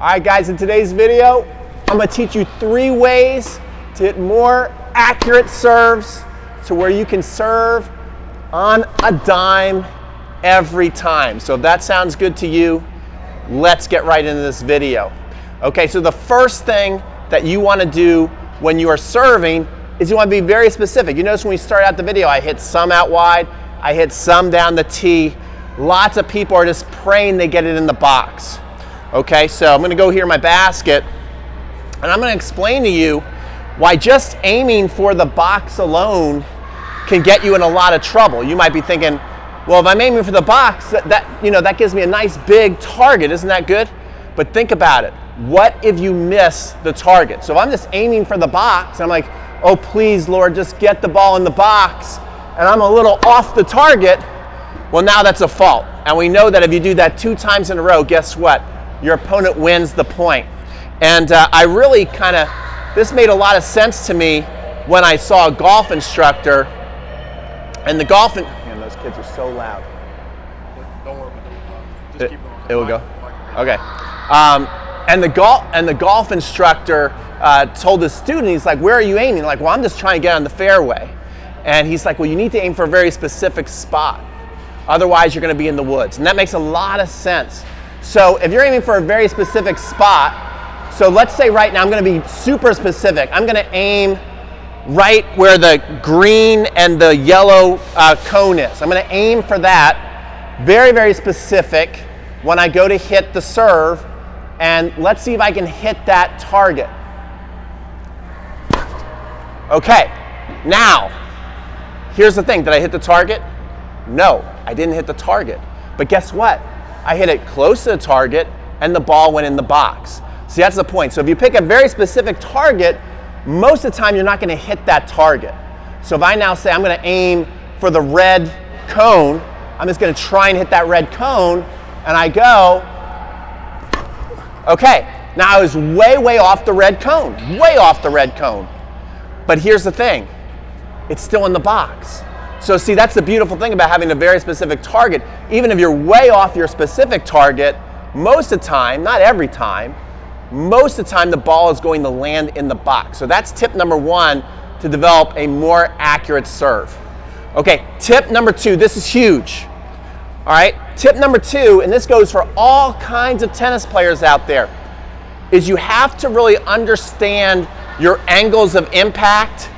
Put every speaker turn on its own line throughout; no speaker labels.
All right, guys, in today's video, I'm gonna teach you 3 ways to hit more accurate serves to where you can serve on a dime every time. So if that sounds good to you, let's get right into this video. Okay, so the first thing that you wanna do when you are serving is you wanna be very specific. You notice when we start out the video, I hit some out wide, I hit some down the tee. Lots of people are just praying they get it in the box. Okay, so I'm gonna go here in my basket and I'm gonna explain to you why just aiming for the box alone can get you in a lot of trouble. You might be thinking, well, if I'm aiming for the box, that gives me a nice big target, isn't that good? But think about it. What if you miss the target? So if I'm just aiming for the box, I'm like, oh please Lord, just get the ball in the box, and I'm a little off the target, well now that's a fault. And we know that if you do that 2 times in a row, guess what? Your opponent wins the point. And I really this made a lot of sense to me when I saw a golf instructor, and the golf, man, those kids are so loud.
Don't worry about it. Just keep going.
It will go? Okay. And the golf instructor told his student, he's like, where are you aiming? Like, well, I'm just trying to get on the fairway. And he's like, well, you need to aim for a very specific spot. Otherwise, you're gonna be in the woods. And that makes a lot of sense. So if you're aiming for a very specific spot, so let's say right now I'm gonna be super specific. I'm gonna aim right where the green and the yellow cone is. I'm gonna aim for that, very, very specific when I go to hit the serve, and let's see if I can hit that target. Okay, now, here's the thing, did I hit the target? No, I didn't hit the target. But guess what? I hit it close to the target and the ball went in the box. See, that's the point. So if you pick a very specific target, most of the time you're not gonna hit that target. So if I now say I'm gonna aim for the red cone, I'm just gonna try and hit that red cone, and I go, okay, now I was way, way off the red cone, way off the red cone. But here's the thing, it's still in the box. So see, that's the beautiful thing about having a very specific target. Even if you're way off your specific target, most of the time, not every time, most of the time the ball is going to land in the box. So that's tip number 1 to develop a more accurate serve. Okay, tip number 2, this is huge. All right, tip number 2, and this goes for all kinds of tennis players out there, is you have to really understand your angles of impact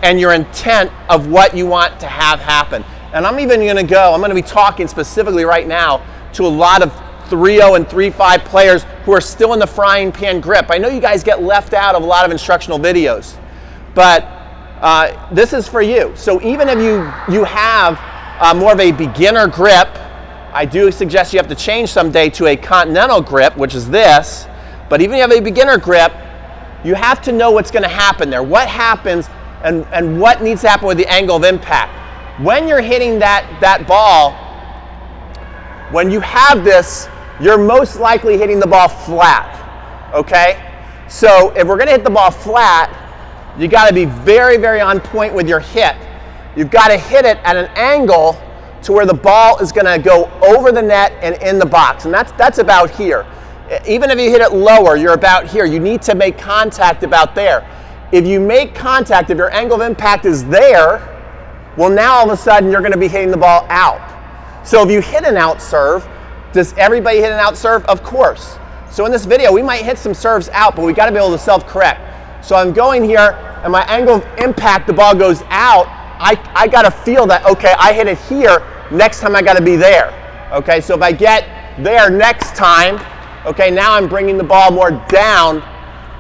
and your intent of what you want to have happen. And I'm gonna be talking specifically right now to a lot of 3-0 and 3-5 players who are still in the frying pan grip. I know you guys get left out of a lot of instructional videos, but this is for you. So even if you have more of a beginner grip, I do suggest you have to change someday to a continental grip, which is this, but even if you have a beginner grip, you have to know what's gonna happen there. What happens and what needs to happen with the angle of impact. When you're hitting that ball, when you have this, you're most likely hitting the ball flat, okay? So if we're gonna hit the ball flat, you gotta be very, very on point with your hit. You've gotta hit it at an angle to where the ball is gonna go over the net and in the box, and that's about here. Even if you hit it lower, you're about here. You need to make contact about there. If you make contact, if your angle of impact is there, well now all of a sudden you're gonna be hitting the ball out. So if you hit an out serve, does everybody hit an out serve? Of course. So in this video, we might hit some serves out, but we gotta be able to self-correct. So I'm going here, and my angle of impact, the ball goes out, I gotta feel that, okay, I hit it here, next time I gotta be there. Okay, so if I get there next time, okay, now I'm bringing the ball more down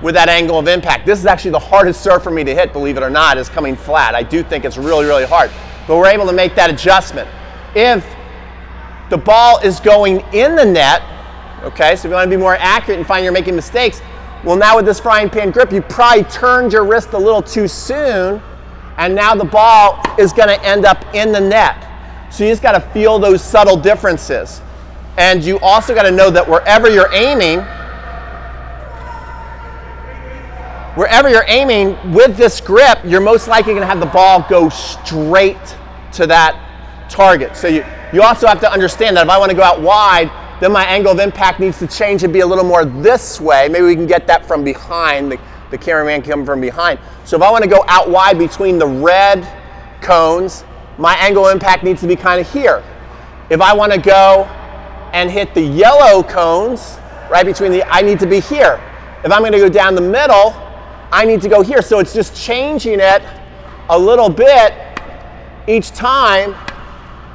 with that angle of impact. This is actually the hardest serve for me to hit, believe it or not, is coming flat. I do think it's really, really hard, but we're able to make that adjustment. If the ball is going in the net, okay, so if you want to be more accurate and find you're making mistakes, well now with this frying pan grip, you probably turned your wrist a little too soon, and now the ball is gonna end up in the net. So you just gotta feel those subtle differences. And you also gotta know that wherever you're aiming with this grip, you're most likely gonna have the ball go straight to that target. So you also have to understand that if I wanna go out wide, then my angle of impact needs to change and be a little more this way. Maybe we can get that from behind, the cameraman can come from behind. So if I want to go out wide between the red cones, my angle of impact needs to be kind of here. If I want to go and hit the yellow cones, right between I need to be here. If I'm going to go down the middle, I need to go here. So it's just changing it a little bit each time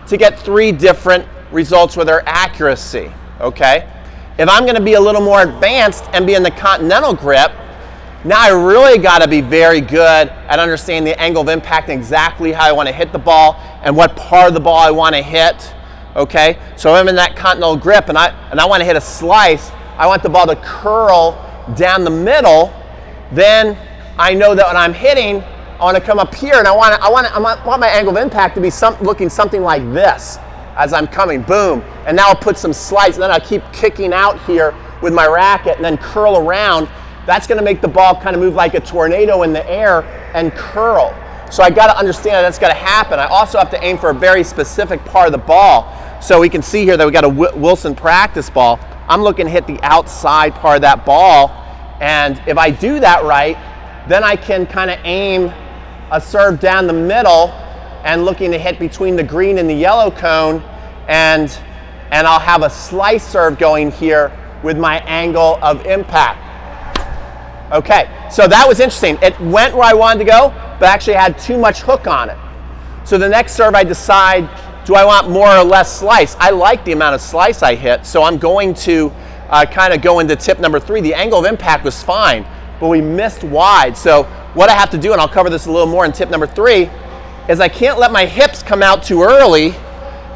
to get 3 different results with our accuracy, okay? If I'm going to be a little more advanced and be in the continental grip, now I really got to be very good at understanding the angle of impact and exactly how I want to hit the ball and what part of the ball I want to hit, okay? So if I'm in that continental grip and I want to hit a slice, I want the ball to curl down the middle, then I know that when I'm hitting, I want to come up here and I want my angle of impact to be looking something like this as I'm coming, boom. And now I'll put some slice, and then I'll keep kicking out here with my racket and then curl around. That's going to make the ball kind of move like a tornado in the air and curl. So I got to understand that's got to happen. I also have to aim for a very specific part of the ball. So we can see here that we got a Wilson practice ball. I'm looking to hit the outside part of that ball. And if I do that right, then I can kind of aim a serve down the middle and looking to hit between the green and the yellow cone, and I'll have a slice serve going here with my angle of impact. Okay, so that was interesting. It went where I wanted to go, but actually had too much hook on it. So the next serve I decide, do I want more or less slice? I like the amount of slice I hit, so I'm going to kind of go into tip number 3. The angle of impact was fine, but we missed wide. So what I have to do, and I'll cover this a little more in tip number 3, is I can't let my hips come out too early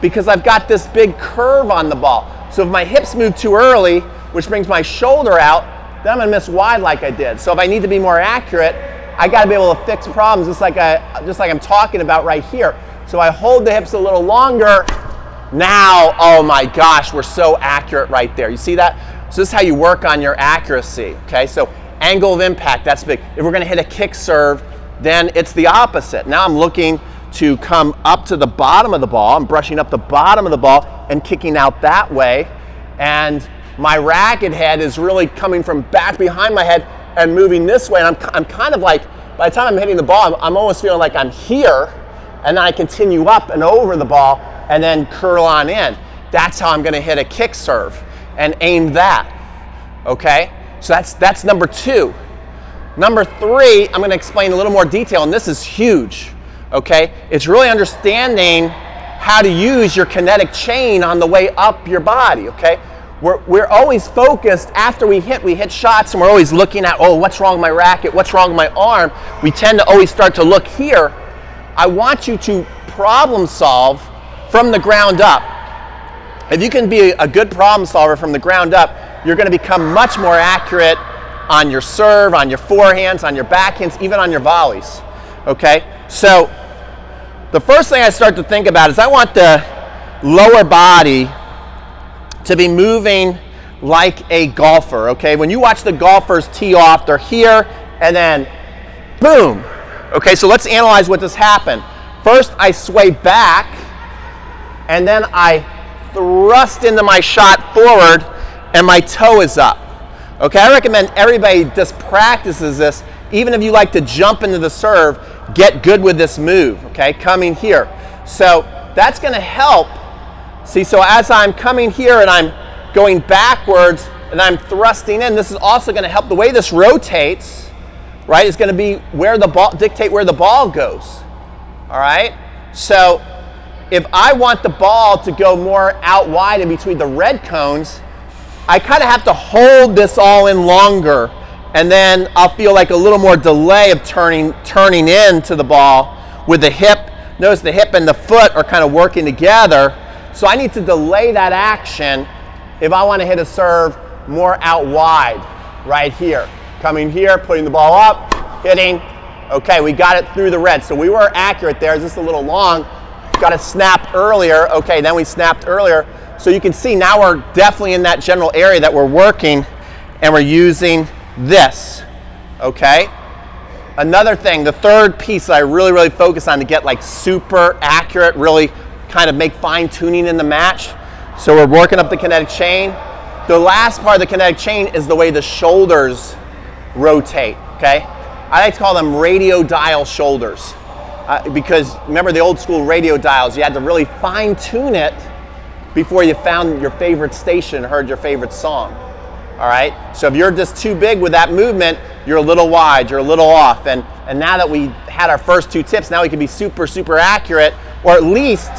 because I've got this big curve on the ball. So if my hips move too early, which brings my shoulder out, then I'm gonna miss wide like I did. So if I need to be more accurate, I gotta be able to fix problems just like I'm talking about right here. So I hold the hips a little longer. Now, oh my gosh, we're so accurate right there. You see that? So this is how you work on your accuracy, okay? So angle of impact, that's big. If we're gonna hit a kick serve, then it's the opposite. Now I'm looking to come up to the bottom of the ball. I'm brushing up the bottom of the ball and kicking out that way. And my racket head is really coming from back behind my head and moving this way. And I'm kind of like, by the time I'm hitting the ball, I'm almost feeling like I'm here. And then I continue up and over the ball and then curl on in. That's how I'm gonna hit a kick serve and aim that, okay? So that's number 2. Number 3, I'm gonna explain a little more detail, and this is huge, okay? It's really understanding how to use your kinetic chain on the way up your body, okay? We're always focused, after we hit shots, and we're always looking at, oh, what's wrong with my racket, what's wrong with my arm? We tend to always start to look here. I want you to problem solve from the ground up. If you can be a good problem solver from the ground up, you're gonna become much more accurate on your serve, on your forehands, on your backhands, even on your volleys, okay? So the first thing I start to think about is I want the lower body to be moving like a golfer, okay? When you watch the golfers tee off, they're here and then boom. Okay, so let's analyze what just happened. First, I sway back and then I thrust into my shot forward and my toe is up. Okay, I recommend everybody just practices this. Even if you like to jump into the serve, get good with this move, okay? Coming here. So that's gonna help. See, so as I'm coming here and I'm going backwards and I'm thrusting in, this is also gonna help. The way this rotates, right, is gonna be where the ball, dictate where the ball goes, all right? So if I want the ball to go more out wide in between the red cones, I kind of have to hold this all in longer, and then I'll feel like a little more delay of turning into the ball with the hip. Notice the hip and the foot are kind of working together. So I need to delay that action if I want to hit a serve more out wide right here. Coming here, putting the ball up, hitting. Okay, we got it through the red. So we were accurate there. It's just a little long. Got to snap earlier. Okay, then we snapped earlier. So you can see now we're definitely in that general area that we're working, and we're using this, okay? Another thing, the third piece that I really focus on to get like super accurate, really kind of make fine tuning in the match. So we're working up the kinetic chain. The last part of the kinetic chain is the way the shoulders rotate, okay? I like to call them radio dial shoulders because remember the old school radio dials, you had to really fine tune it before you found your favorite station and heard your favorite song, all right? So if you're just too big with that movement, you're a little wide, you're a little off, and now that we had our first 2 tips, now we can be super, super accurate, or at least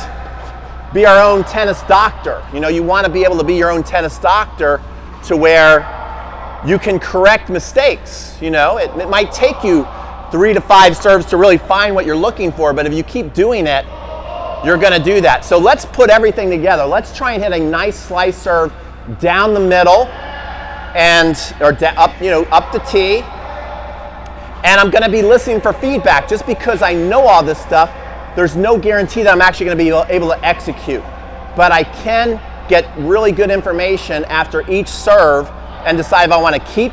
be our own tennis doctor. You know, you want to be able to be your own tennis doctor to where you can correct mistakes. You know, it might take you 3 to 5 serves to really find what you're looking for, but if you keep doing it, you're going to do that. So let's put everything together. Let's try and hit a nice slice serve down the middle and up the tee. And I'm going to be listening for feedback. Just because I know all this stuff, there's no guarantee that I'm actually going to be able to execute. But I can get really good information after each serve and decide if I want to keep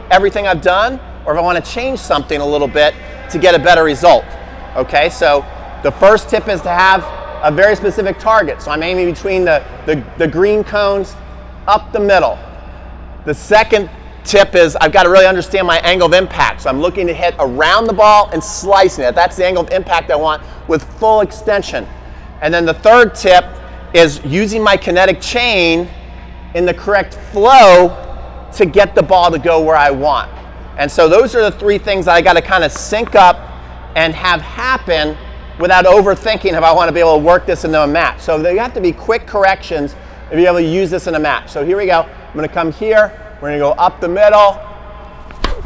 everything I've done or if I want to change something a little bit to get a better result. Okay, so the first tip is to have a very specific target. So I'm aiming between the green cones up the middle. The second tip is I've got to really understand my angle of impact. So I'm looking to hit around the ball and slicing it. That's the angle of impact I want with full extension. And then the third tip is using my kinetic chain in the correct flow to get the ball to go where I want. And so those are the 3 things that I got to kind of sync up and have happen without overthinking if I want to be able to work this into a match. So they have to be quick corrections if you're able to use this in a match. So here we go. I'm going to come here. We're going to go up the middle.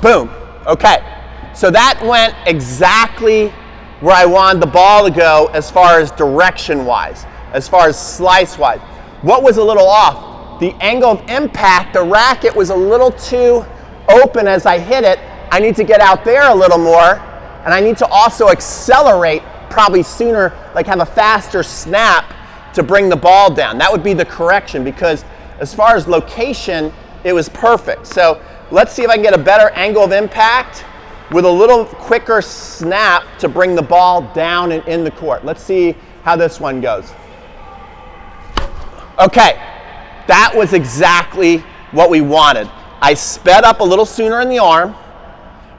Boom. Okay. So that went exactly where I wanted the ball to go as far as direction-wise, as far as slice-wise. What was a little off? The angle of impact, the racket was a little too open as I hit it. I need to get out there a little more, and I need to also accelerate probably sooner, like have a faster snap to bring the ball down. That would be the correction, because as far as location, it was perfect. So let's see if I can get a better angle of impact with a little quicker snap to bring the ball down and in the court. Let's see how this one goes. Okay, that was exactly what we wanted. I sped up a little sooner in the arm,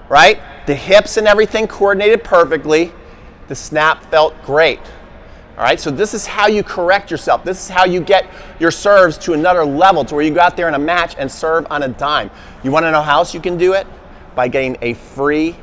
right? The hips and everything coordinated perfectly. The snap felt great. All right, so this is how you correct yourself. This is how you get your serves to another level, to where you go out there in a match and serve on a dime. You want to know how else you can do it? By getting a free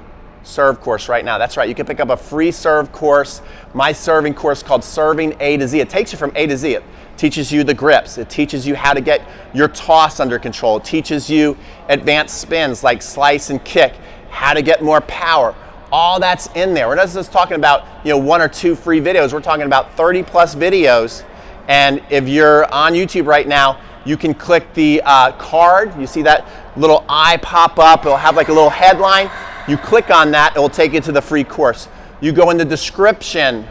serve course right now. That's right, you can pick up a free serve course, my serving course called Serving A to Z. It takes you from A to Z. It teaches you the grips. It teaches you how to get your toss under control. It teaches you advanced spins like slice and kick, how to get more power. All that's in there. We're not just talking about 1 or 2 free videos. We're talking about 30 plus videos. And if you're on YouTube right now, you can click the card. You see that little eye pop up. It'll have like a little headline. You click on that, it will take you to the free course. You go in the description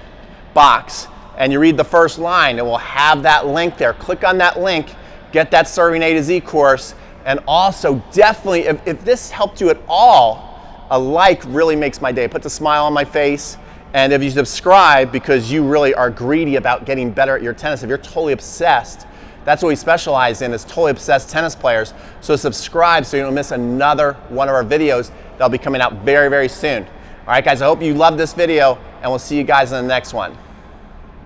box and you read the first line. It will have that link there. Click on that link, get that Serving A to Z course. And also definitely, if this helped you at all, a like really makes my day. It puts a smile on my face. And if you subscribe because you really are greedy about getting better at your tennis, if you're totally obsessed, that's what we specialize in, is totally obsessed tennis players. So subscribe so you don't miss another one of our videos that'll be coming out very, very soon. All right, guys, I hope you loved this video, and we'll see you guys in the next one.